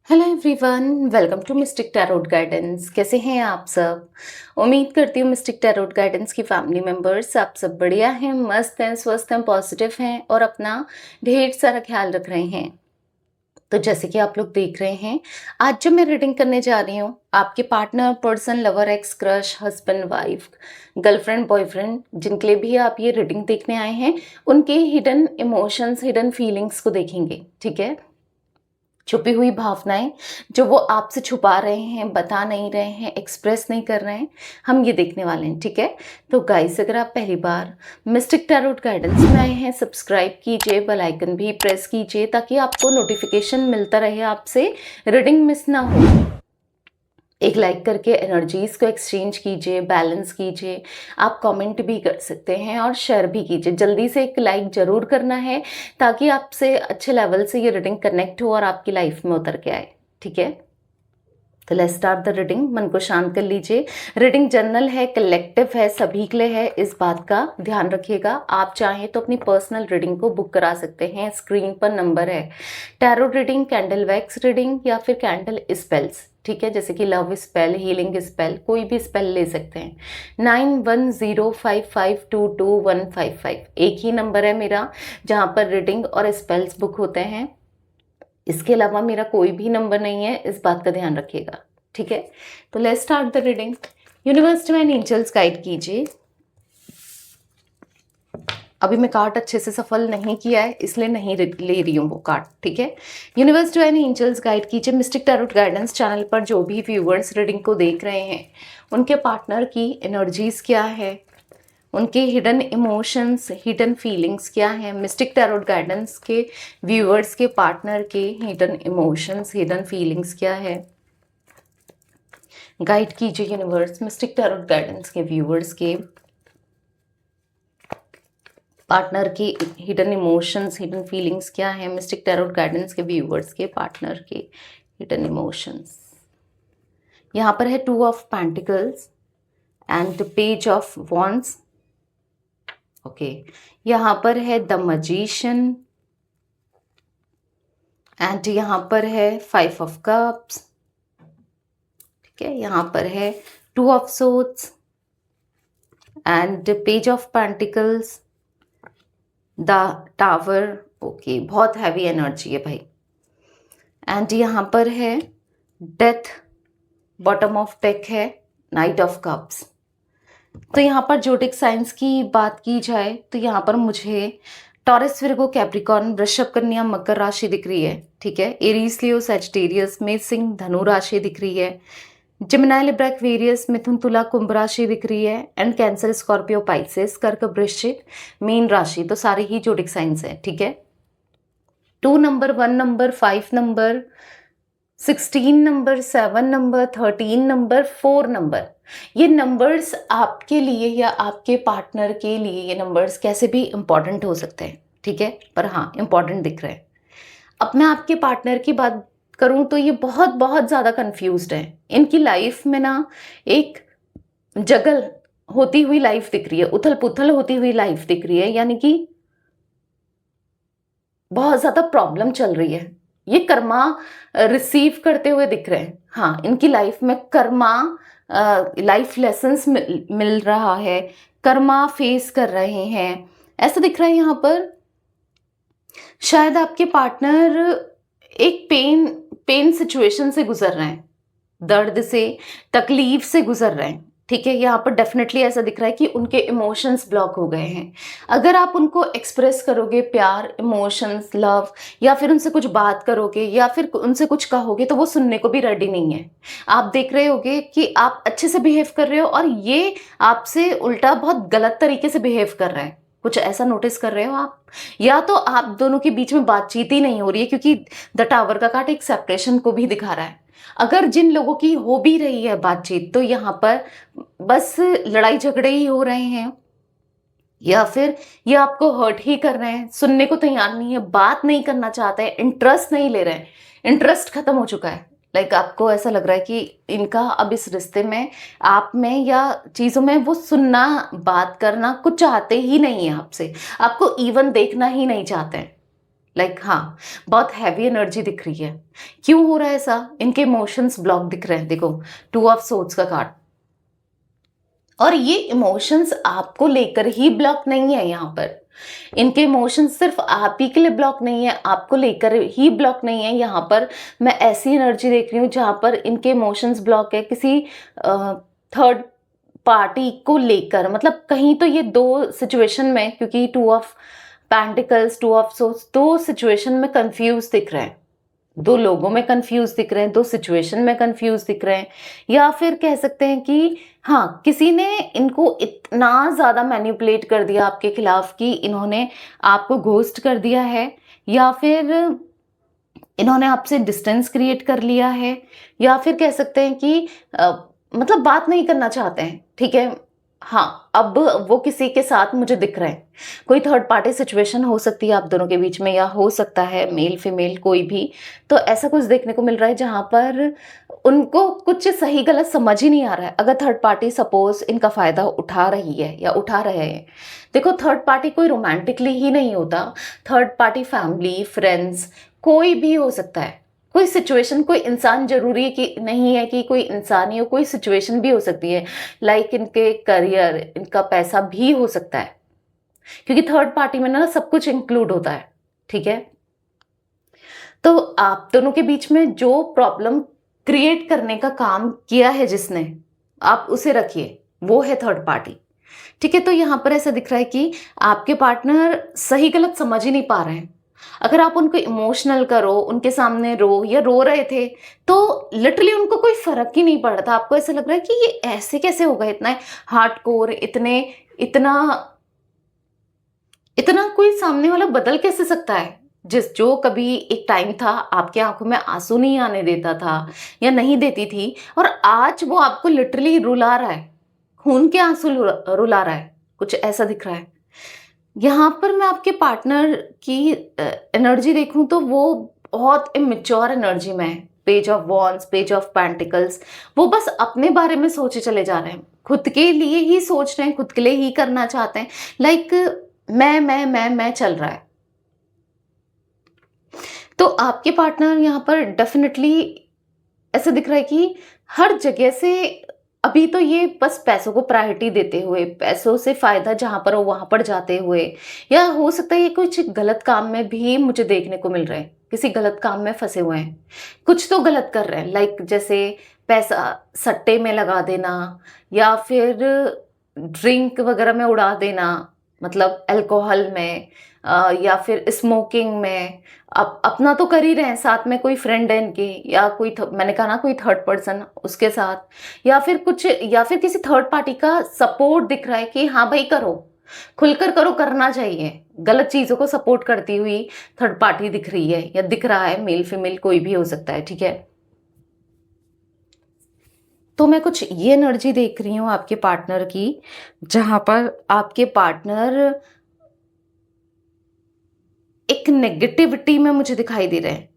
Hello everyone, welcome to mystic tarot guidance. कैसे हैं आप सब? उम्मीद करती हूँ मिस्टिक टैरोट गाइडेंस की फैमिली मेंबर्स आप सब बढ़िया हैं, मस्त हैं, स्वस्थ हैं, पॉजिटिव हैं और अपना ढेर सारा ख्याल रख रहे हैं। तो जैसे कि आप लोग देख रहे हैं, आज जब मैं रीडिंग करने जा रही हूँ, आपके partner, person, lover, x, crush, husband, wife, girlfriend, boyfriend, जिनके लिए भी आप ये रीडिंग देखने आए हैं, उनके हिडन इमोशंस, हिडन फीलिंग्स को देखेंगे। ठीक है? छुपी हुई भावनाएं जो वो आपसे छुपा रहे हैं, बता नहीं रहे हैं, एक्सप्रेस नहीं कर रहे हैं, हम ये देखने वाले हैं। ठीक है? तो गाइस, अगर आप पहली बार मिस्टिक टैरोट गाइडेंस में आए हैं, सब्सक्राइब कीजिए, बेल आइकन भी प्रेस कीजिए ताकि आपको नोटिफिकेशन मिलता रहे, आपसे रीडिंग मिस ना हो। एक लाइक करके एनर्जीज को एक्सचेंज कीजिए, बैलेंस कीजिए। आप कमेंट भी कर सकते हैं और शेयर भी कीजिए। जल्दी से एक लाइक जरूर करना है ताकि आपसे अच्छे लेवल से ये रीडिंग कनेक्ट हो और आपकी लाइफ में उतर के आए। ठीक है? तो लेट्स स्टार्ट द रीडिंग। मन को शांत कर लीजिए। रीडिंग जनरल है, कलेक्टिव है, सभी के लिए है, इस बात का ध्यान रखिएगा। आप चाहें तो अपनी पर्सनल रीडिंग को बुक करा सकते हैं, स्क्रीन पर नंबर है। Tarot reading, candle wax reading या फिर कैंडल स्पेल्स, ठीक है, जैसे कि लव स्पेल, हीलिंग स्पेल, कोई भी स्पेल ले सकते हैं। 9105522155 एक ही नंबर है मेरा जहाँ पर रीडिंग और स्पेल्स बुक होते हैं। इसके अलावा मेरा कोई भी नंबर नहीं है, इस बात का ध्यान रखिएगा। ठीक है? तो let's start the reading. Universe divine angels guide कीजिए। अभी मैं कार्ड अच्छे से सफल नहीं किया है, इसलिए नहीं ले रही हूँ वो कार्ड। ठीक है? यूनिवर्स डिवाइन एंजल्स गाइड कीजिए। मिस्टिक टैरोट गाइडेंस चैनल पर जो भी व्यूअर्स रीडिंग को देख रहे हैं, उनके पार्टनर की एनर्जीज क्या है, उनके हिडन इमोशंस, हिडन फीलिंग्स क्या है। मिस्टिक टैरोट गाइडेंस के व्यूअर्स के पार्टनर के हिडन इमोशंस, हिडन फीलिंग्स क्या है, गाइड कीजिए यूनिवर्स। मिस्टिक टैरोट गाइडेंस के व्यूअर्स के पार्टनर की हिडन इमोशंस, हिडन फीलिंग्स क्या है। मिस्टिक टैरोट गाइडेंस के व्यूअर्स के पार्टनर के हिडन इमोशंस। यहाँ पर है 2 of pentacles and page of wands. Okay, यहाँ पर है द मजिशियन एंड यहाँ पर है 5 ऑफ कप्स। ठीक है? यहाँ पर है 2 of swords and page of pentacles, the tower. Okay, बहुत हैवी एनर्जी है भाई। एंड यहाँ पर है डेथ, बॉटम ऑफ डेक है, नाइट ऑफ कप्स। तो यहाँ पर जोडिक साइंस की बात की जाए तो यहाँ पर मुझे टॉरस, विर्गो, कैप्रिकॉर्न, वृषभ, कन्या, मकर राशि दिख रही है। ठीक है? एरीज, लियो, सैजिटेरियस, मेष, सिंह, धनु राशि दिख रही है। जिमिनाई, लिब्रा, एक्वेरियस, मिथुन, तुला, कुंभ राशि दिख रही है एंड कैंसर, स्कॉर्पियो, पाइसेस, कर्क, वृश्चिक, मीन राशि। तो सारे ही जोडिक साइंस है। ठीक है? 2 number, 1 number, 5 number, 16 number, 7 number, 13 number, 4 number, ये नंबर्स आपके लिए या आपके पार्टनर के लिए ये नंबर्स कैसे भी इंपॉर्टेंट हो सकते हैं। ठीक है? पर हाँ, इंपॉर्टेंट दिख रहे हैं। अब मैं आपके पार्टनर की बात करूं तो ये बहुत बहुत ज़्यादा कंफ्यूज्ड है। इनकी लाइफ में ना एक जगल होती हुई लाइफ दिख रही है, उथल पुथल होती हुई लाइफ दिख रही है, यानी कि बहुत ज़्यादा प्रॉब्लम चल रही है। ये कर्मा रिसीव करते हुए दिख रहे हैं। हाँ, इनकी लाइफ में कर्मा, लाइफ लेसन्स मिल रहा है, कर्मा फेस कर रहे हैं, ऐसा दिख रहा है यहाँ पर। शायद आपके पार्टनर एक पेन सिचुएशन से गुजर रहे हैं, दर्द से, तकलीफ से गुजर रहे हैं। ठीक है? यहाँ पर डेफिनेटली ऐसा दिख रहा है कि उनके इमोशंस ब्लॉक हो गए हैं। अगर आप उनको एक्सप्रेस करोगे प्यार, इमोशंस, लव, या फिर उनसे कुछ बात करोगे या फिर उनसे कुछ कहोगे तो वो सुनने को भी रेडी नहीं है। आप देख रहे होगे कि आप अच्छे से बिहेव कर रहे हो और ये आपसे उल्टा बहुत गलत तरीके से बिहेव कर रहे हैं। कुछ ऐसा नोटिस कर रहे हो आप? या तो आप दोनों के बीच में बातचीत ही नहीं हो रही है, क्योंकि द टावर का कार्ड एक सेपरेशन को भी दिखा रहा है। अगर जिन लोगों की हो भी रही है बातचीत तो यहाँ पर बस लड़ाई झगड़े ही हो रहे हैं, या फिर ये आपको हर्ट ही कर रहे हैं, सुनने को तैयार नहीं है, बात नहीं करना चाहते हैं, इंटरेस्ट नहीं ले रहे हैं, इंटरेस्ट खत्म हो चुका है। लाइक आपको ऐसा लग रहा है कि इनका अब इस रिश्ते में, आप में या चीज़ों में वो सुनना, बात करना कुछ चाहते ही नहीं है आपसे, आपको इवन देखना ही नहीं चाहते हैं। लाइक हाँ, बहुत हैवी एनर्जी दिख रही है। क्यों हो रहा है ऐसा? इनके इमोशंस ब्लॉक दिख रहे हैं। देखो, 2 ऑफ सोर्ड्स का कार्ड, और ये इमोशंस आपको लेकर ही ब्लॉक नहीं है। यहाँ पर इनके इमोशंस सिर्फ आप ही के लिए ब्लॉक नहीं है, आपको लेकर ही ब्लॉक नहीं है। यहाँ पर मैं ऐसी एनर्जी देख रही हूँ जहाँ पर इनके इमोशंस ब्लॉक है किसी थर्ड पार्टी को लेकर। मतलब कहीं तो ये दो सिचुएशन में, क्योंकि 2 ऑफ पेंटिकल्स, 2 ऑफ सोर्ड्स, दो सिचुएशन में कंफ्यूज दिख रहे हैं, दो लोगों में कंफ्यूज दिख रहे हैं, दो सिचुएशन में कंफ्यूज दिख रहे हैं। या फिर कह सकते हैं कि हाँ, किसी ने इनको इतना ज़्यादा मैनिपुलेट कर दिया आपके खिलाफ कि इन्होंने आपको घोस्ट कर दिया है, या फिर इन्होंने आपसे डिस्टेंस क्रिएट कर लिया है, या फिर कह सकते हैं कि मतलब बात नहीं करना चाहते हैं। ठीक है, हाँ, अब वो किसी के साथ मुझे दिख रहे हैं। कोई थर्ड पार्टी सिचुएशन हो सकती है आप दोनों के बीच में, या हो सकता है मेल फीमेल कोई भी। तो ऐसा कुछ देखने को मिल रहा है जहां पर उनको कुछ सही गलत समझ ही नहीं आ रहा है। अगर थर्ड पार्टी सपोज इनका फायदा उठा रही है या उठा रहे हैं, देखो थर्ड पार्टी कोई रोमांटिकली ही नहीं होता। थर्ड पार्टी फैमिली, फ्रेंड्स, कोई भी हो सकता है। कोई सिचुएशन, कोई इंसान जरूरी है कि नहीं है कि कोई इंसान ही हो, कोई सिचुएशन भी हो सकती है। लाइक इनके करियर, इनका पैसा भी हो सकता है, क्योंकि थर्ड पार्टी में ना सब कुछ इंक्लूड होता है। ठीक है, तो आप दोनों के बीच में जो प्रॉब्लम क्रिएट करने का काम किया है जिसने, आप उसे रखिए, वो है थर्ड पार्टी। ठीक है, तो यहां पर ऐसा दिख रहा है कि आपके पार्टनर सही गलत समझ ही नहीं पा रहे हैं। अगर आप उनको इमोशनल करो, उनके सामने रो या रो रहे थे, तो लिटरली उनको कोई फर्क ही नहीं पड़ रहा था। आपको ऐसा लग रहा है कि ये ऐसे कैसे हो गए, इतना हार्डकोर, इतने इतना इतना कोई सामने वाला बदल कैसे सकता है? जो कभी एक टाइम था आपकी आंखों में आंसू नहीं आने देता था या नहीं देती थी, और आज वो आपको लिटरली रुला रहा है, खून के आंसू रुला रहा है। कुछ ऐसा दिख रहा है। यहाँ पर मैं आपके पार्टनर की एनर्जी देखूं तो वो बहुत इमेच्योर एनर्जी में है। Page of wands, page of pentacles, वो बस अपने बारे में सोचे चले जा रहे हैं, खुद के लिए ही सोच रहे हैं, खुद के लिए ही करना चाहते हैं। लाइक मैं चल रहा है। तो आपके पार्टनर यहाँ पर डेफिनेटली ऐसा दिख रहा है कि हर जगह से अभी तो ये बस पैसों को प्रायोरिटी देते हुए, पैसों से फायदा जहां पर हो वहां पर जाते हुए, या हो सकता है ये कुछ गलत काम में भी मुझे देखने को मिल रहे हैं, किसी गलत काम में फंसे हुए हैं, कुछ तो गलत कर रहे हैं। लाइक जैसे पैसा सट्टे में लगा देना, या फिर ड्रिंक वगैरह में उड़ा देना, मतलब अल्कोहल में, या फिर स्मोकिंग में। अब अपना तो कर ही रहे हैं, साथ में कोई फ्रेंड है इनके, या कोई मैंने कहा ना कोई थर्ड पर्सन उसके साथ, या फिर कुछ, या फिर किसी थर्ड पार्टी का सपोर्ट दिख रहा है कि हाँ भाई करो, खुलकर करो, करना चाहिए। गलत चीजों को सपोर्ट करती हुई थर्ड पार्टी दिख रही है या दिख रहा है, मेल फीमेल कोई भी हो सकता है। ठीक है, तो मैं कुछ ये एनर्जी देख रही हूँ आपके पार्टनर की, जहां पर आपके पार्टनर एक नेगेटिविटी में मुझे दिखाई दे रहे हैं।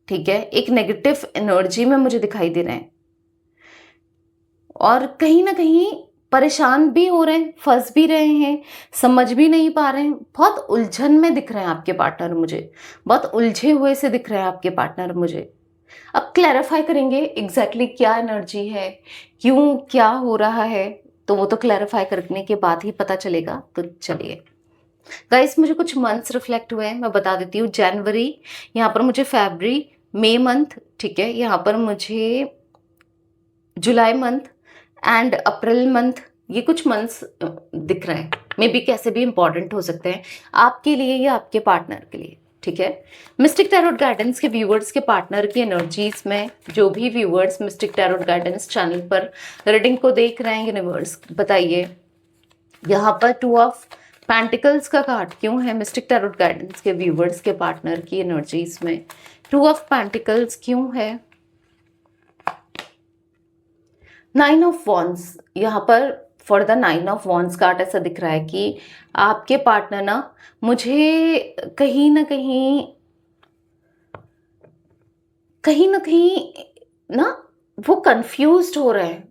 ठीक है, एक नेगेटिव एनर्जी में मुझे दिखाई दे रहे हैं, और कहीं ना कहीं परेशान भी हो रहे हैं, फंस भी रहे हैं, समझ भी नहीं पा रहे हैं। बहुत उलझन में दिख रहे हैं आपके पार्टनर मुझे, बहुत उलझे हुए से दिख रहे हैं आपके पार्टनर मुझे। अब क्लैरिफाई करेंगे एग्जैक्टली क्या एनर्जी है, क्यों, क्या हो रहा है, तो वो तो क्लैरिफाई करने के बाद ही पता चलेगा। तो चलिए गाइस, मुझे कुछ मंथ्स रिफ्लेक्ट हुए हैं, मैं बता देती हूँ। जनवरी, यहाँ पर मुझे फरवरी, मई मंथ, ठीक है, यहाँ पर मुझे जुलाई मंथ एंड अप्रैल मंथ, ये कुछ मंथ्स दिख रहे हैं। मे बी कैसे भी इंपॉर्टेंट हो सकते हैं आपके लिए या आपके पार्टनर के लिए। ठीक है, मिस्टिक टैरोट गाइडेंस के व्यूअर्स के पार्टनर की एनर्जीज में, जो भी viewers mistake tarot guidance channel पर रीडिंग को देख रहे हैं, यूनिवर्स बताइए यहाँ पर 2 ऑफ पेंटिकल्स का कार्ड क्यों है मिस्टिक टैरोट गाइडेंस के व्यूअर्स के पार्टनर की एनर्जीज में। 2 ऑफ पेंटिकल्स क्यों है। 9 ऑफ वॉन्ड्स, यहाँ पर for the 9 of wands card ऐसा दिख रहा है कि आपके पार्टनर ना मुझे कहीं ना कहीं ना वो कंफ्यूज्ड हो रहे हैं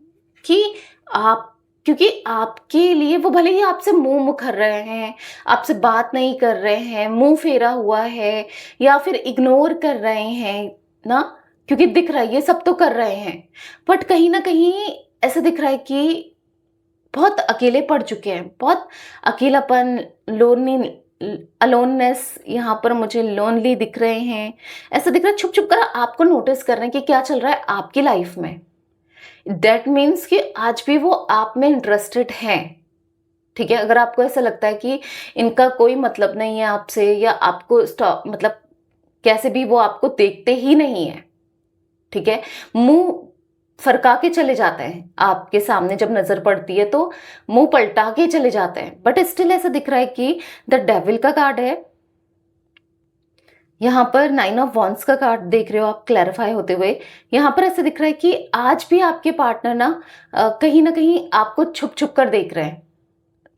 कि आप क्योंकि आपके लिए वो भले ही आपसे मुंह मुकर रहे हैं, आपसे बात नहीं कर रहे हैं, मुंह फेरा हुआ है या फिर इग्नोर कर रहे हैं ना, क्योंकि दिख रहा है ये सब तो कर रहे हैं, बट कहीं ना कहीं ऐसा दिख रहा है कि बहुत अकेले पड़ चुके हैं, बहुत अकेलापन, लोनली, अलोननेस, यहाँ पर मुझे लोनली दिख रहे हैं। ऐसा दिख रहा है छुप छुप कर आपको नोटिस कर रहे हैं कि क्या चल रहा है आपकी लाइफ में। दैट मीन्स कि आज भी वो आप में इंटरेस्टेड हैं। ठीक है, अगर आपको ऐसा लगता है कि इनका कोई मतलब नहीं है आपसे, या आपको स्टॉप मतलब कैसे भी वो आपको देखते ही नहीं है, ठीक है, मुंह फरका के चले जाते हैं, आपके सामने जब नजर पड़ती है तो मुंह पलटा के चले जाते हैं, बट स्टिल ऐसा दिख रहा है कि द डेविल का कार्ड है यहाँ पर। 9 ऑफ वॉन्ड्स का कार्ड देख रहे हो आप क्लैरिफाई होते हुए। यहाँ पर ऐसा दिख रहा है कि आज भी आपके पार्टनर ना कहीं ना कहीं आपको छुप छुप कर देख रहे हैं।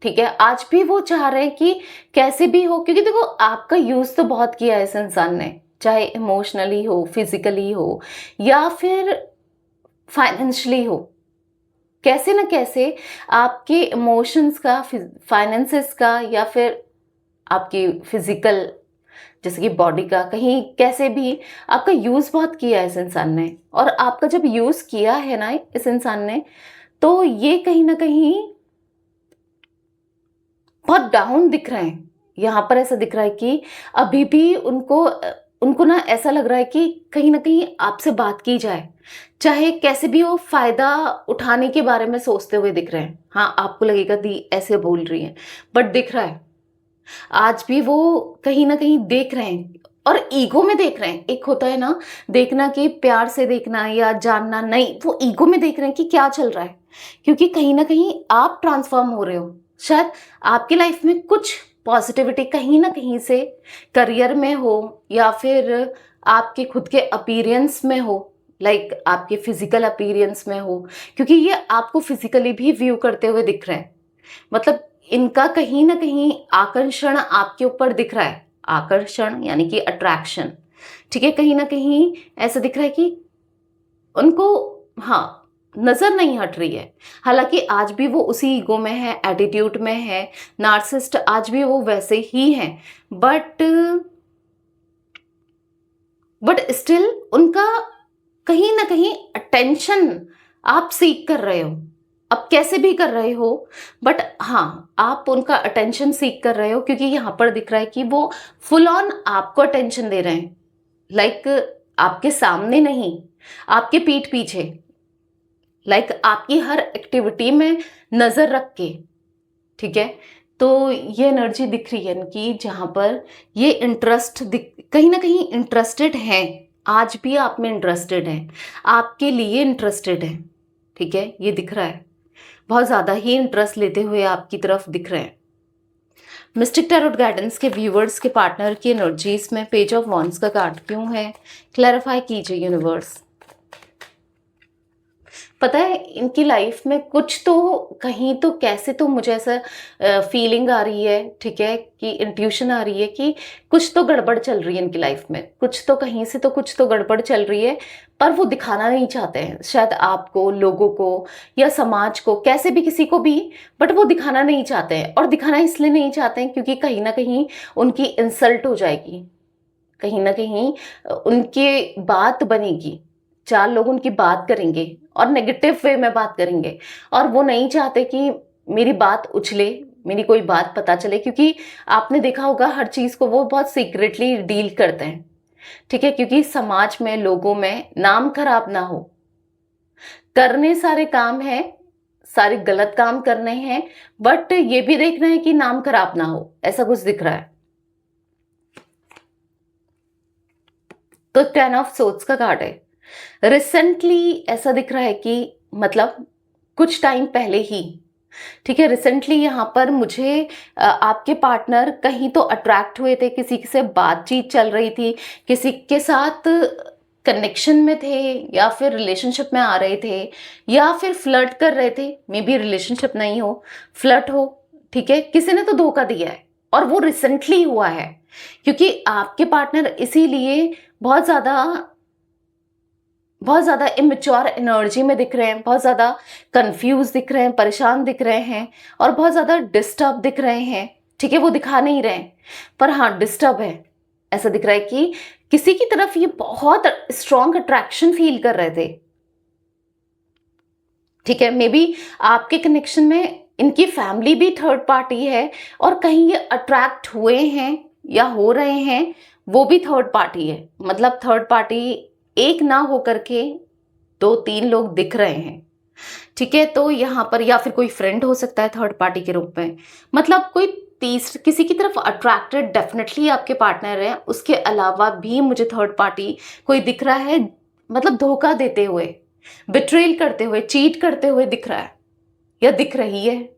ठीक है, आज भी वो चाह रहे हैं कि कैसे भी हो, क्योंकि देखो आपका यूज तो बहुत किया है इस इंसान ने, चाहे इमोशनली हो, फिजिकली हो, या फिर फाइनेंशियली हो। कैसे ना कैसे आपके इमोशंस का, फाइनेंसेस का, या फिर आपकी फिजिकल जैसे कि बॉडी का, कहीं कैसे भी आपका यूज बहुत किया है इस इंसान ने। और आपका जब यूज किया है ना इस इंसान ने, तो ये कहीं ना कहीं बहुत डाउन दिख रहे हैं। यहाँ पर ऐसा दिख रहा है कि अभी भी उनको उनको ना ऐसा लग रहा है कि कहीं ना कहीं आपसे बात की जाए, चाहे कैसे भी हो, फायदा उठाने के बारे में सोचते हुए दिख रहे हैं। हाँ, आपको लगेगा दी ऐसे बोल रही है, बट दिख रहा है आज भी वो कहीं ना कहीं देख रहे हैं, और ईगो में देख रहे हैं। एक होता है ना देखना कि प्यार से देखना या जानना, नहीं, वो ईगो में देख रहे हैं कि क्या चल रहा है, क्योंकि कहीं ना कहीं आप ट्रांसफॉर्म हो रहे हो। शायद आपकी लाइफ में कुछ पॉजिटिविटी कहीं ना कहीं से करियर में हो, या फिर आपके खुद के अपीयरेंस में हो, लाइक आपके फिजिकल अपीयरेंस में हो, क्योंकि ये आपको फिजिकली भी व्यू करते हुए दिख रहे हैं। मतलब इनका कहीं ना कहीं आकर्षण आपके ऊपर दिख रहा है, आकर्षण यानी कि अट्रैक्शन। ठीक है, कहीं ना कहीं ऐसा दिख रहा है कि उनको, हाँ, नजर नहीं हट रही है। हालांकि आज भी वो उसी ईगो में है, एटीट्यूड में है, नार्सिसिस्ट आज भी वो वैसे ही हैं, बट स्टिल उनका कहीं ना कहीं अटेंशन आप सीख कर रहे हो। अब कैसे भी कर रहे हो, बट हाँ, आप उनका अटेंशन सीख कर रहे हो, क्योंकि यहाँ पर दिख रहा है कि वो फुल ऑन आपको अटेंशन दे रहे हैं। लाइक आपके सामने नहीं, आपके पीठ पीछे, लाइक आपकी हर एक्टिविटी में नजर रख के। ठीक है, तो ये एनर्जी दिख रही है इनकी, जहां पर ये इंटरेस्ट कहीं ना कहीं इंटरेस्टेड हैं, आज भी आप में इंटरेस्टेड हैं, आपके लिए इंटरेस्टेड हैं। ठीक है, ये दिख रहा है, बहुत ज़्यादा ही इंटरेस्ट लेते हुए आपकी तरफ दिख रहे हैं। मिस्टिक टैरोट गाइडेंस के व्यूवर्स के पार्टनर की एनर्जीज में पेज ऑफ वॉन्ड्स का कार्ड क्यों है, क्लैरिफाई कीजिए यूनिवर्स। पता है इनकी लाइफ में कुछ तो, कहीं तो, कैसे तो मुझे ऐसा फीलिंग आ रही है, ठीक है, कि इंट्यूशन आ रही है कि कुछ तो गड़बड़ चल रही है इनकी लाइफ में, कुछ तो कहीं से तो कुछ तो गड़बड़ चल रही है, पर वो दिखाना नहीं चाहते हैं, शायद आपको, लोगों को, या समाज को, कैसे भी, किसी को भी, बट वो दिखाना नहीं चाहते हैं। और दिखाना इसलिए नहीं चाहते हैं क्योंकि कहीं ना कहीं उनकी इंसल्ट हो जाएगी, कहीं ना कहीं उनकी बात बनेगी, चार लोग उनकी बात करेंगे और नेगेटिव वे में बात करेंगे, और वो नहीं चाहते कि मेरी बात उछले, मेरी कोई बात पता चले, क्योंकि आपने देखा होगा हर चीज को वो बहुत सीक्रेटली डील करते हैं। ठीक है, क्योंकि समाज में, लोगों में नाम खराब ना हो। करने सारे काम है, सारे गलत काम करने हैं, बट ये भी देखना है कि नाम खराब ना हो, ऐसा कुछ दिख रहा है। तो 10 ऑफ सोर्ड्स का कार्ड है। रिसेंटली ऐसा दिख रहा है कि मतलब कुछ टाइम पहले ही, ठीक है, रिसेंटली यहाँ पर मुझे आपके पार्टनर कहीं तो अट्रैक्ट हुए थे, किसी से बातचीत चल रही थी, किसी के साथ कनेक्शन में थे, या फिर रिलेशनशिप में आ रहे थे, या फिर फ्लर्ट कर रहे थे। मे बी रिलेशनशिप नहीं हो, फ्लर्ट हो। ठीक है, किसी ने तो धोखा दिया है, और वो रिसेंटली हुआ है, क्योंकि आपके पार्टनर इसीलिए बहुत ज्यादा बहुत ज़्यादा इमेच्योर एनर्जी में दिख रहे हैं, बहुत ज़्यादा कंफ्यूज दिख रहे हैं, परेशान दिख रहे हैं और बहुत ज़्यादा डिस्टर्ब दिख रहे हैं। ठीक है, वो दिखा नहीं रहे हैं पर हाँ डिस्टर्ब है। ऐसा दिख रहा है कि किसी की तरफ ये बहुत स्ट्रॉन्ग अट्रैक्शन फील कर रहे थे। ठीक है, मे बी आपके कनेक्शन में इनकी फैमिली भी थर्ड पार्टी है और कहीं ये अट्रैक्ट हुए हैं या हो रहे हैं, वो भी थर्ड पार्टी है। मतलब थर्ड पार्टी एक ना होकर के दो तीन लोग दिख रहे हैं। ठीक है, तो यहाँ पर या फिर कोई फ्रेंड हो सकता है थर्ड पार्टी के रूप में। मतलब कोई किसी की तरफ अट्रैक्टेड डेफिनेटली आपके पार्टनर है। उसके अलावा भी मुझे थर्ड पार्टी कोई दिख रहा है, मतलब धोखा देते हुए, बिट्रेल करते हुए, चीट करते हुए दिख रहा है या दिख रही है।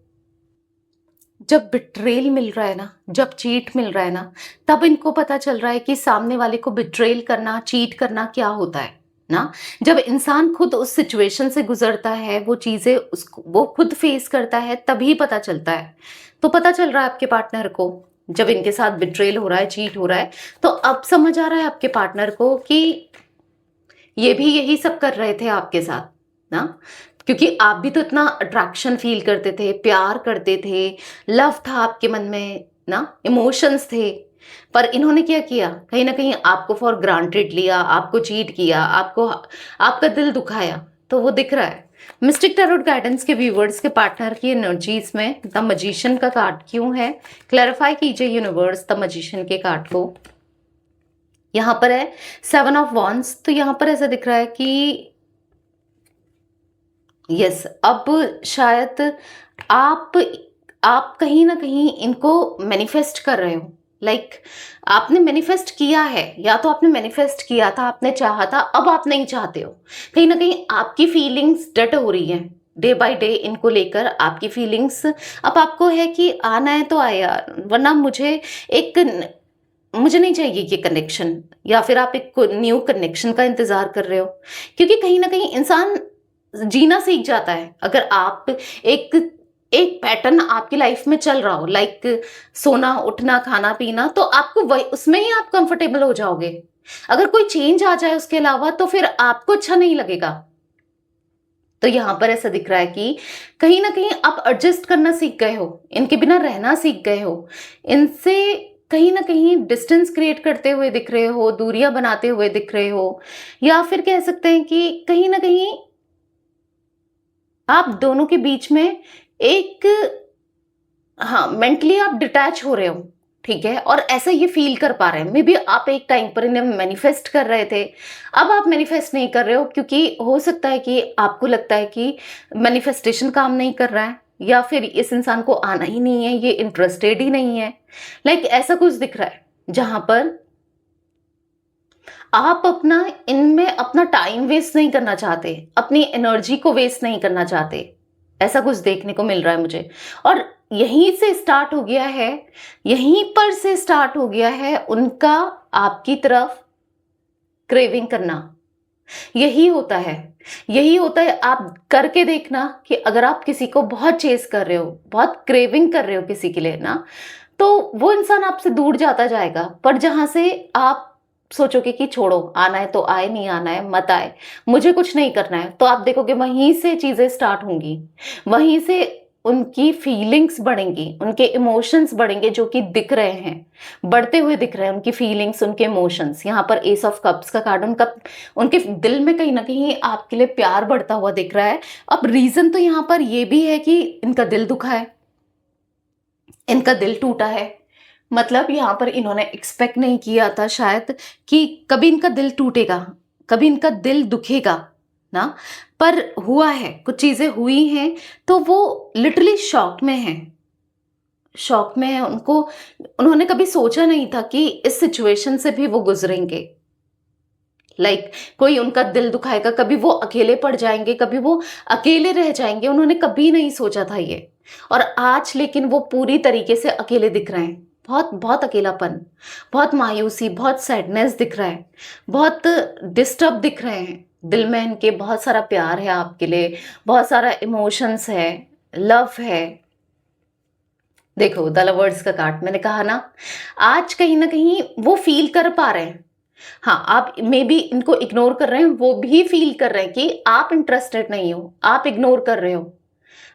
जब बिट्रेल मिल रहा है ना, जब चीट मिल रहा है ना, तब इनको पता चल रहा है कि सामने वाले को बिट्रेल करना, चीट करना क्या होता है ना। जब इंसान खुद उस सिचुएशन से गुजरता है, वो चीजें उसको वो खुद फेस करता है, तभी पता चलता है। तो पता चल रहा है आपके पार्टनर को जब इनके साथ बिट्रेल हो रहा है, चीट हो रहा है, तो अब समझ आ रहा है आपके पार्टनर को कि ये भी यही सब कर रहे थे आपके साथ ना। क्योंकि आप भी तो इतना अट्रैक्शन फील करते थे, प्यार करते थे, लव था आपके मन में ना, इमोशंस थे। पर इन्होंने क्या किया, कहीं ना कहीं आपको फॉर ग्रांटेड लिया, आपको चीट किया, आपको आपका दिल दुखाया। तो वो दिख रहा है। मिस्टिक टैरोट गाइडेंस के व्यूवर्स के पार्टनर की एनर्जीज में द मजिशियन का कार्ड क्यों है, क्लैरिफाई कीजिए यूनिवर्स द मजिशियन के कार्ड को। यहां पर है 7 ऑफ वॉन्ड्स। तो यहां पर ऐसा दिख रहा है कि यस, अब शायद आप आप कहीं ना कहीं इनको मैनिफेस्ट कर रहे हो। लाइक आपने मैनिफेस्ट किया है, या तो आपने मैनिफेस्ट किया था, आपने चाहा था, अब आप नहीं चाहते हो। कहीं ना कहीं आपकी फीलिंग्स डट हो रही हैं डे बाय डे इनको लेकर। आपकी फीलिंग्स अब आपको है कि आना है तो आए यार, वरना मुझे नहीं चाहिए ये कनेक्शन। या फिर आप एक न्यू कनेक्शन का इंतजार कर रहे हो। क्योंकि कहीं ना कहीं इंसान जीना सीख जाता है अगर आप एक एक पैटर्न आपकी लाइफ में चल रहा हो, लाइक सोना, उठना, खाना, पीना, तो आपको वही उसमें ही आप कंफर्टेबल हो जाओगे। अगर कोई चेंज आ जाए उसके अलावा तो फिर आपको अच्छा नहीं लगेगा। तो यहां पर ऐसा दिख रहा है कि कहीं ना कहीं आप एडजस्ट करना सीख गए हो, इनके बिना रहना सीख गए हो, इनसे कहीं ना कहीं डिस्टेंस क्रिएट करते हुए दिख रहे हो, दूरियां बनाते हुए दिख रहे हो। या फिर कह सकते हैं कि कहीं ना कहीं आप दोनों के बीच में एक, हाँ, मेंटली आप डिटैच हो रहे हो। ठीक है, और ऐसा ये फील कर पा रहे हैं। मे बी आप एक टाइम पर इन्हें मैनिफेस्ट कर रहे थे, अब आप मैनिफेस्ट नहीं कर रहे हो, क्योंकि हो सकता है कि आपको लगता है कि मैनिफेस्टेशन काम नहीं कर रहा है, या फिर इस इंसान को आना ही नहीं है, ये इंटरेस्टेड ही नहीं है। लाइक ऐसा कुछ दिख रहा है जहां पर आप इनमें अपना टाइम वेस्ट नहीं करना चाहते, अपनी एनर्जी को वेस्ट नहीं करना चाहते। ऐसा कुछ देखने को मिल रहा है मुझे। और यहीं से स्टार्ट हो गया है, यहीं पर से स्टार्ट हो गया है उनका आपकी तरफ क्रेविंग करना। यही होता है, यही होता है। आप करके देखना कि अगर आप किसी को बहुत चेस कर रहे हो, बहुत क्रेविंग कर रहे हो किसी के लिए ना, तो वो इंसान आपसे दूर जाता जाएगा। पर जहां से आप सोचोगे कि छोड़ो, आना है तो आए, नहीं आना है मत आए, मुझे कुछ नहीं करना है, तो आप देखोगे वहीं से चीजें स्टार्ट होंगी, वहीं से उनकी फीलिंग्स बढ़ेंगी, उनके इमोशंस बढ़ेंगे, जो कि दिख रहे हैं, बढ़ते हुए दिख रहे हैं उनकी फीलिंग्स, उनके इमोशंस। यहाँ पर एस ऑफ कप्स का कार्ड, उनके दिल में कहीं ना कहीं आपके लिए प्यार बढ़ता हुआ दिख रहा है। अब रीजन तो यहाँ पर ये भी है कि इनका दिल दुखा है, इनका दिल टूटा है। मतलब यहाँ पर इन्होंने एक्सपेक्ट नहीं किया था शायद कि कभी इनका दिल टूटेगा, कभी इनका दिल दुखेगा ना। पर हुआ है, कुछ चीजें हुई हैं, तो वो लिटरली शॉक में है, शॉक में है। उन्होंने कभी सोचा नहीं था कि इस सिचुएशन से भी वो गुजरेंगे। लाइक कोई उनका दिल दुखाएगा, कभी वो अकेले पड़ जाएंगे, कभी वो अकेले रह जाएंगे, उन्होंने कभी नहीं सोचा था ये। और आज लेकिन वो पूरी तरीके से अकेले दिख रहे हैं। बहुत बहुत अकेलापन, बहुत मायूसी, बहुत सैडनेस दिख रहा है, बहुत डिस्टर्ब दिख रहे हैं। दिल में इनके बहुत सारा प्यार है आपके लिए, बहुत सारा इमोशंस है, लव है। देखो द लवर्स का कार्ड, मैंने कहा ना, आज कहीं ना कहीं वो फील कर पा रहे हैं। हाँ, आप मे बी इनको इग्नोर कर रहे हैं, वो भी फील कर रहे हैं कि आप इंटरेस्टेड नहीं हो, आप इग्नोर कर रहे हो,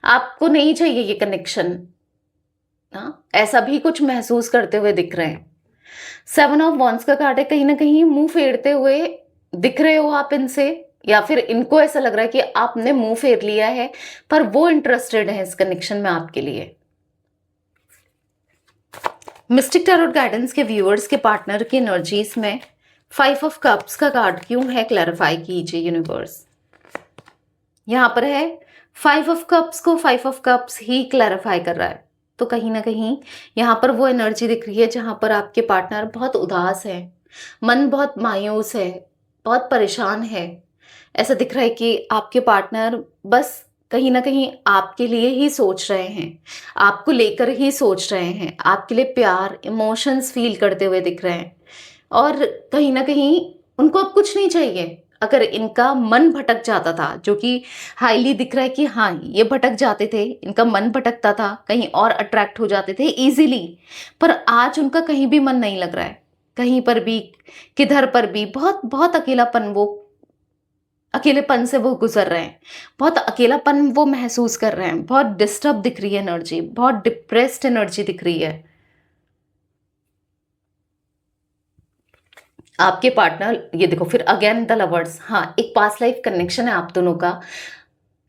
आपको नहीं चाहिए ये कनेक्शन। हाँ, ऐसा भी कुछ महसूस करते हुए दिख रहे हैं। 7 ऑफ वॉन्ड्स का कार्ड है, कहीं न कहीं मुँह फेरते हुए दिख रहे हो आप इनसे, या फिर इनको ऐसा लग रहा है कि आपने मुँह फेर लिया है, पर वो इंटरेस्टेड है इस कनेक्शन में आपके लिए। मिस्टिक टैरोट गाइडेंस के व्यूअर्स के पार्टनर की एनर्जीज में 5 ऑफ कप्स का कार्ड क्यों है, क्लैरिफाई कीजिए यूनिवर्स। यहाँ पर है 5 ऑफ कप्स को 5 ऑफ कप्स ही क्लैरिफाई कर रहा है। तो कहीं ना कहीं यहाँ पर वो एनर्जी दिख रही है जहाँ पर आपके पार्टनर बहुत उदास है, मन बहुत मायूस है, बहुत परेशान है। ऐसा दिख रहा है कि आपके पार्टनर बस कहीं ना कहीं आपके लिए ही सोच रहे हैं, आपको लेकर ही सोच रहे हैं, आपके लिए प्यार इमोशंस फील करते हुए दिख रहे हैं। और कहीं ना कहीं उनको अब कुछ नहीं चाहिए। अगर इनका मन भटक जाता था, जो कि हाईली दिख रहा है कि हाँ ये भटक जाते थे, इनका मन भटकता था, कहीं और अट्रैक्ट हो जाते थे इजीली, पर आज उनका कहीं भी मन नहीं लग रहा है, कहीं पर भी, किधर पर भी बहुत बहुत अकेलेपन से वो गुजर रहे हैं, बहुत अकेलापन वो महसूस कर रहे हैं, बहुत डिस्टर्ब दिख रही है एनर्जी, बहुत डिप्रेस्ड एनर्जी दिख रही है। आपके पार्टनर, ये देखो फिर अगेन द लवर्स, हाँ एक पास्ट लाइफ कनेक्शन है आप दोनों का।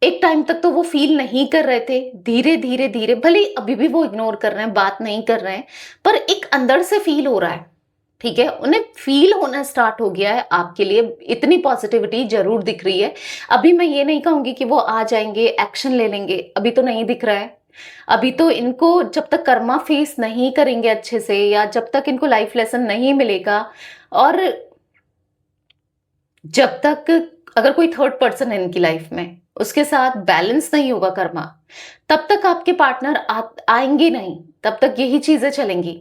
एक टाइम तक तो वो फील नहीं कर रहे थे, धीरे धीरे धीरे, भले अभी भी वो इग्नोर कर रहे हैं, बात नहीं कर रहे हैं, पर एक अंदर से फील हो रहा है। ठीक है, उन्हें फील होना स्टार्ट हो गया है आपके लिए, इतनी पॉजिटिविटी जरूर दिख रही है। अभी मैं ये नहीं कहूंगी कि वो आ जाएंगे एक्शन ले लेंगे, अभी तो नहीं दिख रहा है। अभी तो इनको जब तक कर्मा फेस नहीं करेंगे अच्छे से, या जब तक इनको लाइफ लेसन नहीं मिलेगा, और जब तक अगर कोई थर्ड पर्सन है इनकी लाइफ में, उसके साथ बैलेंस नहीं होगा कर्मा, तब तक आपके पार्टनर आएंगे नहीं, तब तक यही चीजें चलेंगी।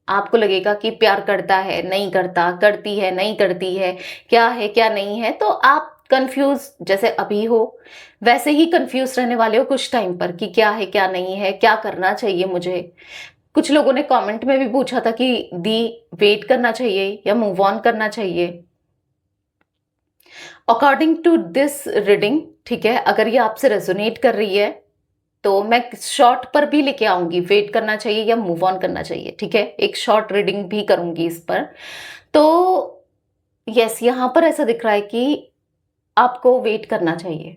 आपको लगेगा कि प्यार करता है नहीं करता, करती है नहीं करती है, क्या है क्या नहीं है, तो आप कंफ्यूज जैसे अभी हो वैसे ही कंफ्यूज रहने वाले हो कुछ टाइम पर, कि क्या है क्या नहीं है, क्या करना चाहिए मुझे। कुछ लोगों ने कमेंट में भी पूछा था कि दी वेट करना चाहिए या मूव ऑन करना चाहिए। अकॉर्डिंग टू दिस रीडिंग, ठीक है, अगर ये आपसे रेजोनेट कर रही है तो मैं शॉर्ट पर भी लेके आऊंगी, वेट करना चाहिए या मूव ऑन करना चाहिए। ठीक है, एक शॉर्ट रीडिंग भी करूंगी इस पर। तो यस, यहां पर ऐसा दिख रहा है कि आपको वेट करना चाहिए।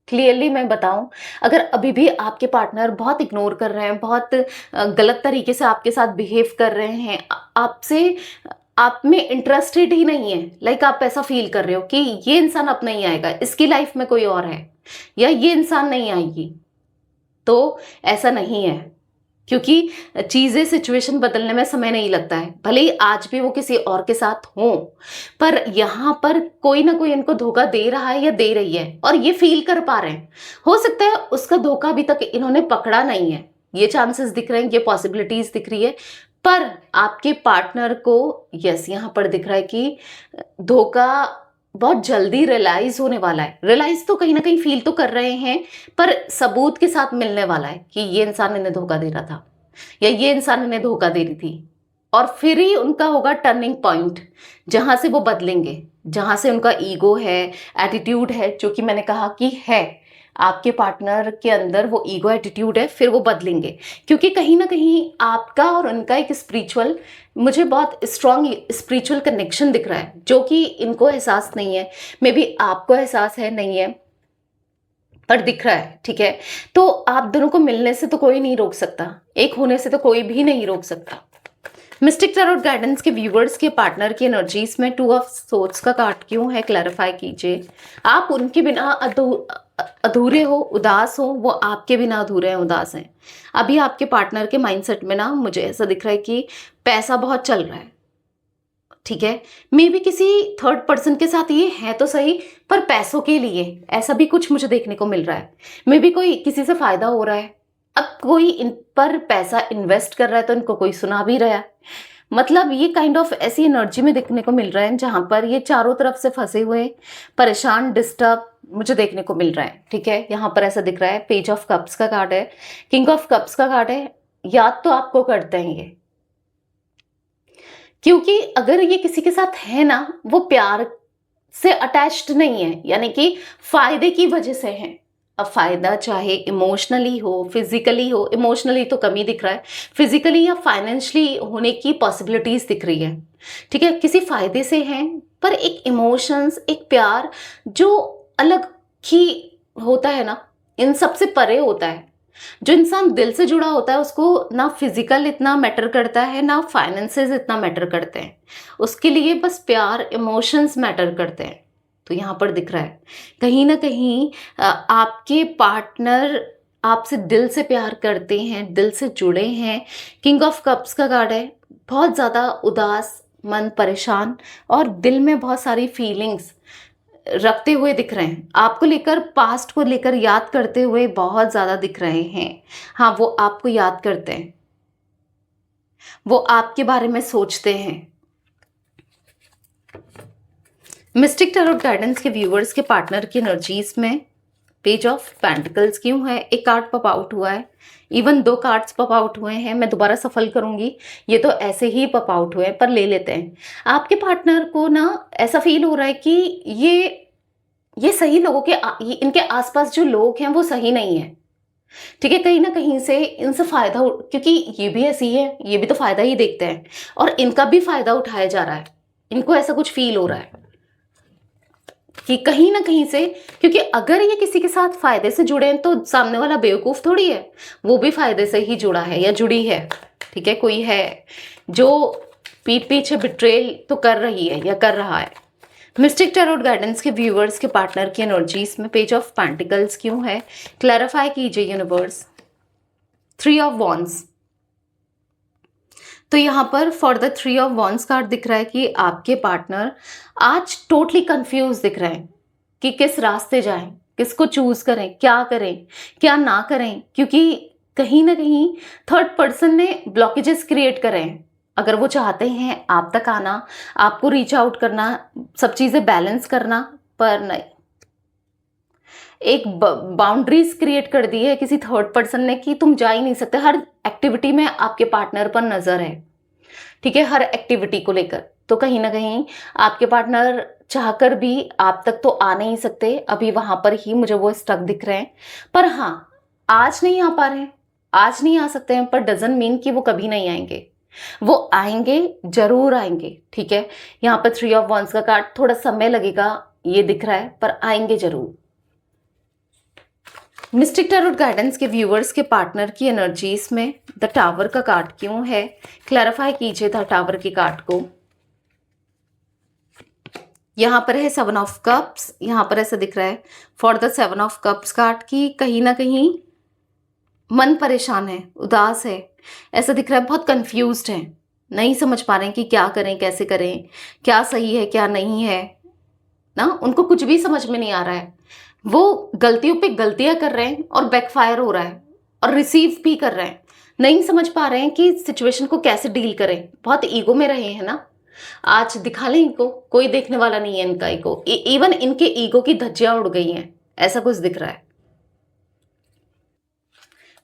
क्लियरली मैं बताऊं, अगर अभी भी आपके पार्टनर बहुत इग्नोर कर रहे हैं, बहुत गलत तरीके से आपके साथ बिहेव कर रहे हैं, आपसे, आप में इंटरेस्टेड ही नहीं है, लाइक आप ऐसा फील कर रहे हो कि ये इंसान अब नहीं आएगा, इसकी लाइफ में कोई और है, या ये इंसान नहीं आएगी, तो ऐसा नहीं है। क्योंकि चीजें, सिचुएशन बदलने में समय नहीं लगता है, भले ही आज भी वो किसी और के साथ हो, पर यहाँ पर कोई ना कोई इनको धोखा दे रहा है या दे रही है, और ये फील कर पा रहे हैं। हो सकता है उसका धोखा अभी तक इन्होंने पकड़ा नहीं है, ये चांसेस दिख रहे हैं, ये पॉसिबिलिटीज दिख रही है। पर आपके पार्टनर को, यस, यहाँ पर दिख रहा है कि धोखा बहुत जल्दी रियलाइज होने वाला है। रियलाइज तो कहीं ना कहीं फील तो कर रहे हैं, पर सबूत के साथ मिलने वाला है कि ये इंसान इन्हें धोखा दे रहा था, या ये इंसान इन्हें धोखा दे रही थी। और फिर ही उनका होगा टर्निंग पॉइंट, जहां से वो बदलेंगे, जहां से उनका ईगो है, एटीट्यूड है, जो कि मैंने कहा कि है आपके पार्टनर के अंदर, वो ईगो एटीट्यूड है, फिर वो बदलेंगे। क्योंकि कहीं ना कहीं आपका और उनका एक स्पिरिचुअल, मुझे बहुत स्ट्रांग स्पिरिचुअल कनेक्शन दिख रहा है, जो कि इनको एहसास नहीं है, मे बी आपको एहसास है नहीं है, पर दिख रहा है। ठीक है, तो आप दोनों को मिलने से तो कोई नहीं रोक सकता, एक होने से तो कोई भी नहीं रोक सकता। मिस्टिक टैरोट गाइडेंस के व्यूवर्स के पार्टनर की एनर्जीज में 2 ऑफ सोर्ड्स का कार्ड क्यों है, क्लैरिफाई कीजिए। आप उनके बिना अधूरे हो, उदास हो, वो आपके बिना अधूरे हैं, उदास हैं। अभी आपके पार्टनर के माइंडसेट में ना, मुझे ऐसा दिख रहा है कि पैसा बहुत चल रहा है। ठीक है, मे भी किसी थर्ड पर्सन के साथ ये है तो सही, पर पैसों के लिए, ऐसा भी कुछ मुझे देखने को मिल रहा है। मे भी कोई किसी से फायदा हो रहा है, अब कोई इन पर पैसा इन्वेस्ट कर रहा है, तो इनको कोई सुना भी रहा है। मतलब ये काइंड ऑफ ऐसी एनर्जी में देखने को मिल रहा है जहां पर ये चारों तरफ से फंसे हुए, परेशान, डिस्टर्ब मुझे देखने को मिल रहा है। ठीक है, यहाँ पर ऐसा दिख रहा है, पेज ऑफ कप्स का कार्ड है, किंग ऑफ कप्स का कार्ड है। याद तो आपको करते हैं ये, क्योंकि अगर ये किसी के साथ है ना, वो प्यार से अटैच्ड नहीं है, यानी कि फायदे की वजह से है। अब फायदा चाहे इमोशनली हो, फिजिकली हो, इमोशनली तो कम ही दिख रहा है, फिजिकली या फाइनेंशियली होने की पॉसिबिलिटीज दिख रही है। ठीक है, किसी फायदे से है, पर एक इमोशंस, एक प्यार जो अलग ही होता है ना, इन सबसे परे होता है। जो इंसान दिल से जुड़ा होता है उसको ना फिजिकल इतना मैटर करता है, ना फाइनेंसेस इतना मैटर करते हैं, उसके लिए बस प्यार, इमोशंस मैटर करते हैं। तो यहाँ पर दिख रहा है कहीं ना कहीं आपके पार्टनर आपसे दिल से प्यार करते हैं, दिल से जुड़े हैं। किंग ऑफ कप्स का कार्ड है, बहुत ज़्यादा उदास, मन परेशान और दिल में बहुत सारी फीलिंग्स रखते हुए दिख रहे हैं, आपको लेकर, पास्ट को लेकर याद करते हुए बहुत ज़्यादा दिख रहे हैं। हाँ, वो आपको याद करते हैं, वो आपके बारे में सोचते हैं। मिस्टिक टैरोट गाइडेंस के व्यूअर्स के पार्टनर की एनर्जीज में पेज ऑफ पेंटिकल्स क्यों है? एक कार्ड पॉप आउट हुआ है, इवन 2 कार्ड्स पॉप आउट हुए हैं। मैं दोबारा सफल करूंगी, ये तो ऐसे ही पॉप आउट हुए हैं, पर ले लेते हैं। आपके पार्टनर को ना ऐसा फील हो रहा है कि ये सही लोगों के इनके आसपास जो लोग हैं वो सही नहीं है। ठीक है, कहीं ना कहीं से इनसे फायदा क्योंकि ये भी ऐसी है, ये भी तो फायदा ही देखते हैं और इनका भी फायदा उठाया जा रहा है। इनको ऐसा कुछ फील हो रहा है कि कहीं ना कहीं से, क्योंकि अगर ये किसी के साथ फायदे से जुड़े हैं तो सामने वाला बेवकूफ थोड़ी है, वो भी फायदे से ही जुड़ा है या जुड़ी है। ठीक है, कोई है जो पीठ पीछे बिट्रेल तो कर रही है या कर रहा है। मिस्टिक टैरोट गाइडेंस के व्यूअर्स के पार्टनर की एनर्जीज में पेज ऑफ पेंटिकल्स क्यों है? क्लैरिफाई कीजिए यूनिवर्स। 3 ऑफ वॉन्ड्स, तो यहाँ पर for the 3 of wands card दिख रहा है कि आपके पार्टनर आज टोटली कंफ्यूज दिख रहे हैं कि किस रास्ते जाएं, किसको चूज करें, क्या ना करें, क्योंकि कहीं ना कहीं थर्ड पर्सन ने ब्लॉकेजेस क्रिएट करे हैं। अगर वो चाहते हैं आप तक आना, आपको रीच आउट करना, सब चीजें बैलेंस करना, पर नहीं, एक बाउंड्रीज क्रिएट कर दी है किसी थर्ड पर्सन ने कि तुम जा ही नहीं सकते। हर एक्टिविटी में आपके पार्टनर पर नजर है। ठीक है, हर एक्टिविटी को लेकर, तो कहीं ना कहीं आपके पार्टनर चाहकर भी आप तक तो आ नहीं सकते, अभी वहां पर ही मुझे वो स्टक दिख रहे हैं। पर हाँ, आज नहीं आ पा रहे हैं, आज नहीं आ सकते हैं, पर डजंट मीन कि वो कभी नहीं आएंगे, वो आएंगे, जरूर आएंगे। ठीक है, यहाँ पर 3 ऑफ वॉन्ड्स का कार्ड, थोड़ा समय लगेगा ये दिख रहा है, पर आएंगे जरूर। मिस्टिक टैरोट गाइडेंस के व्यूअर्स के पार्टनर की एनर्जीज में द टावर का कार्ड क्यों है? क्लैरिफाई कीजिए द टावर के कार्ड को। यहां पर है 7 ऑफ कप्स, यहां पर ऐसा दिख रहा है for the 7 of cups card की कहीं ना कहीं मन परेशान है, उदास है, ऐसा दिख रहा है, बहुत कंफ्यूज्ड है, नहीं समझ पा रहे हैं कि क्या करें, कैसे करें, क्या सही है क्या नहीं है ना, उनको कुछ भी समझ में नहीं आ रहा है। वो गलतियों पे गलतियां कर रहे हैं और बैकफायर हो रहा है, और रिसीव भी कर रहे हैं, नहीं समझ पा रहे हैं कि सिचुएशन को कैसे डील करें। बहुत ईगो में रहे हैं ना, आज दिखा लें इनको, कोई देखने वाला नहीं है इनका ईगो, इवन इनके ईगो की धज्जियां उड़ गई हैं, ऐसा कुछ दिख रहा है।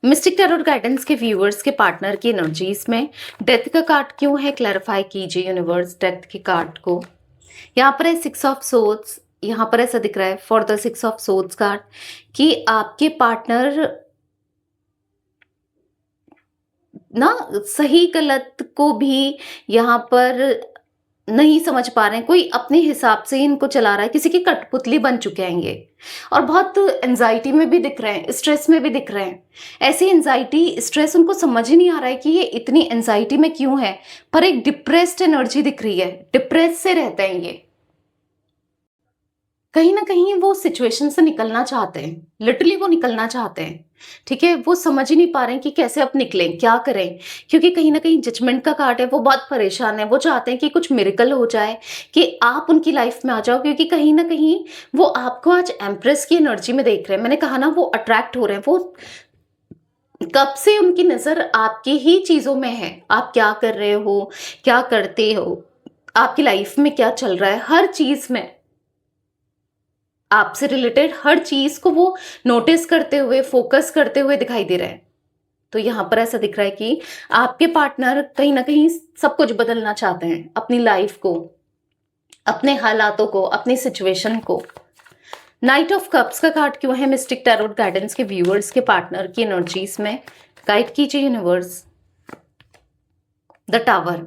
मिस्टिक टैरोट गाइडेंस के व्यूअर्स के पार्टनर की एनर्जीज में डेथ का कार्ड क्यों है? क्लैरिफाई कीजिए यूनिवर्स डेथ के कार्ड को। यहाँ पर है 6 ऑफ सोर्ड्स, यहाँ पर ऐसा दिख रहा है for the 6 of swords card कि आपके पार्टनर ना सही गलत को भी यहाँ पर नहीं समझ पा रहे हैं, कोई अपने हिसाब से इनको चला रहा है, किसी की कठपुतली बन चुके हैं ये, और बहुत एंजाइटी में भी दिख रहे हैं, स्ट्रेस में भी दिख रहे हैं। ऐसी एंजाइटी स्ट्रेस उनको समझ ही नहीं आ रहा है कि ये इतनी एंजाइटी में क्यों है, पर एक डिप्रेस्ड एनर्जी दिख रही है, डिप्रेस से रहते हैं ये, कहीं ना कहीं वो सिचुएशन से निकलना चाहते हैं, लिटरली वो निकलना चाहते हैं। ठीक है, वो समझ ही नहीं पा रहे हैं कि कैसे अब निकलें, क्या करें, क्योंकि कहीं ना कहीं जजमेंट का कार्ड है, वो बहुत परेशान है, वो चाहते हैं कि कुछ मिरेकल हो जाए, कि आप उनकी लाइफ में आ जाओ, क्योंकि कहीं ना कहीं वो आपको आज एम्प्रेस की एनर्जी में देख रहे हैं। मैंने कहा ना, वो अट्रैक्ट हो रहे हैं, वो कब से उनकी नजर आपकी ही चीजों में है, आप क्या कर रहे हो, क्या करते हो, आपकी लाइफ में क्या चल रहा है, हर चीज में आपसे रिलेटेड हर चीज को वो नोटिस करते हुए, फोकस करते हुए दिखाई दे रहे हैं। तो यहाँ पर ऐसा दिख रहा है कि आपके पार्टनर कहीं ना कहीं सब कुछ बदलना चाहते हैं, अपनी लाइफ को, अपने हालातों को, अपनी सिचुएशन को। नाइट ऑफ कप्स का कार्ड क्यों है मिस्टिक टैरोट गाइडेंस के व्यूअर्स के पार्टनर की एनर्जीज में? गाइड कीजिए यूनिवर्स। The tower.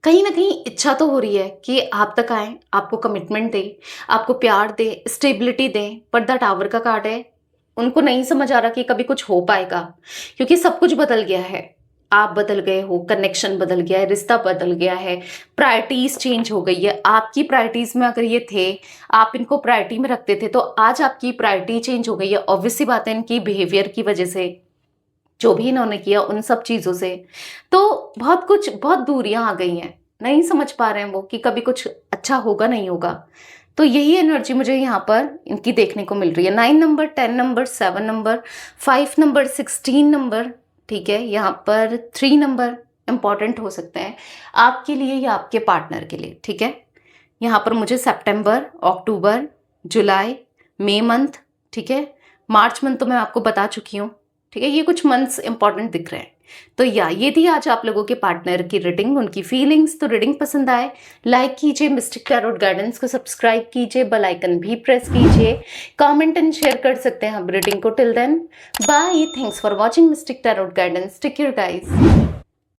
कहीं ना कहीं इच्छा तो हो रही है कि आप तक आए, आपको कमिटमेंट दे, आपको प्यार दे, स्टेबिलिटी दे, पर द टावर का कार्ड है। उनको नहीं समझ आ रहा कि कभी कुछ हो पाएगा, क्योंकि सब कुछ बदल गया है। आप बदल गए हो, कनेक्शन बदल गया है, रिश्ता बदल गया है, प्रायोरिटीज चेंज हो गई है। आपकी प्रायोरिटीज में अगर ये थे, आप इनको प्रायोरिटी में रखते थे, तो आज आपकी प्रायोरिटी चेंज हो गई है। ऑब्वियस सी बात है, इनकी बिहेवियर की वजह से, जो भी इन्होंने किया उन सब चीज़ों से, तो बहुत दूरियां आ गई हैं। नहीं समझ पा रहे हैं वो कि कभी कुछ अच्छा होगा नहीं होगा। तो यही एनर्जी मुझे यहाँ पर इनकी देखने को मिल रही है। 9 number, 10 number, 7 number, 5 number, 16 number, ठीक है। यहाँ पर 3 नंबर इंपॉर्टेंट हो सकते हैं आपके लिए या आपके पार्टनर के लिए, ठीक है। यहाँ पर मुझे सितंबर, अक्टूबर, जुलाई, मई मंथ, ठीक है, मार्च मंथ तो मैं आपको बता चुकी हूँ, ठीक है। ये कुछ मंथ्स इंपॉर्टेंट दिख रहे हैं। तो ये थी आज आप लोगों के पार्टनर की रीडिंग, उनकी फीलिंग्स। तो रीडिंग पसंद आए, लाइक कीजिए, मिस्टिक टैरोट गाइडेंस को सब्सक्राइब कीजिए, बेल आइकन भी प्रेस कीजिए, कमेंट एंड शेयर कर सकते हैं हम रीडिंग को। Till then bye, thanks for watching mystic tarot guidance, take care guys.